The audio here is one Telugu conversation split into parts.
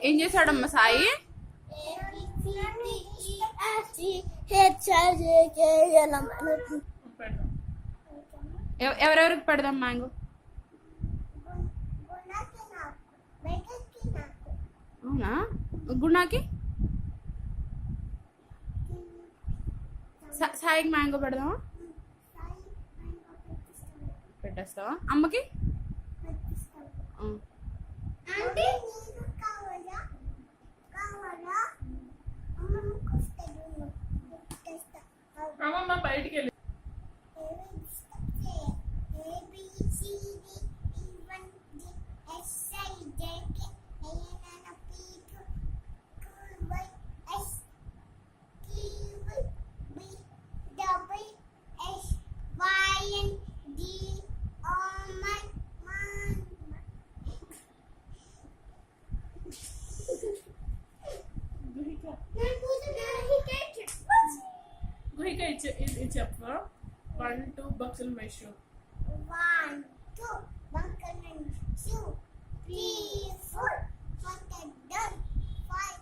ఏం చేశాడమ్మా సాయి? ఎవరెవరికి పెడదాం మ్యాంగో? అవునా, గుణాకి సాయికి మ్యాంగో పెడదామా? పెట్టేస్తావా? అమ్మకి అమ్మమ్మ బయటికి వెళ్ళి చెప్పు. 1 2 buckle my shoe. 1 2 buckle my shoe. 3 4 buckle done. 5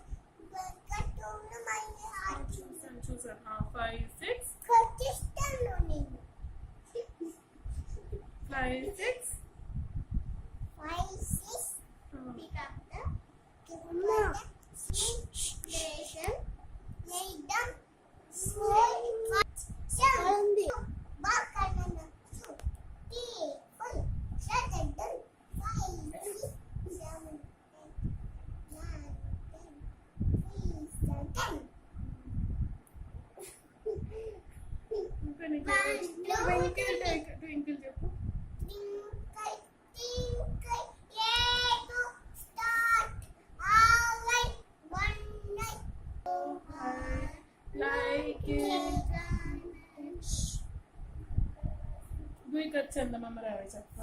buckle to my heart. Choose 5 6. Kotistano nenu. 5 6. 5 6. Pick up the station. Lay down. Small. Twinkle చెప్పు. చందమామ రావే చెప్ప.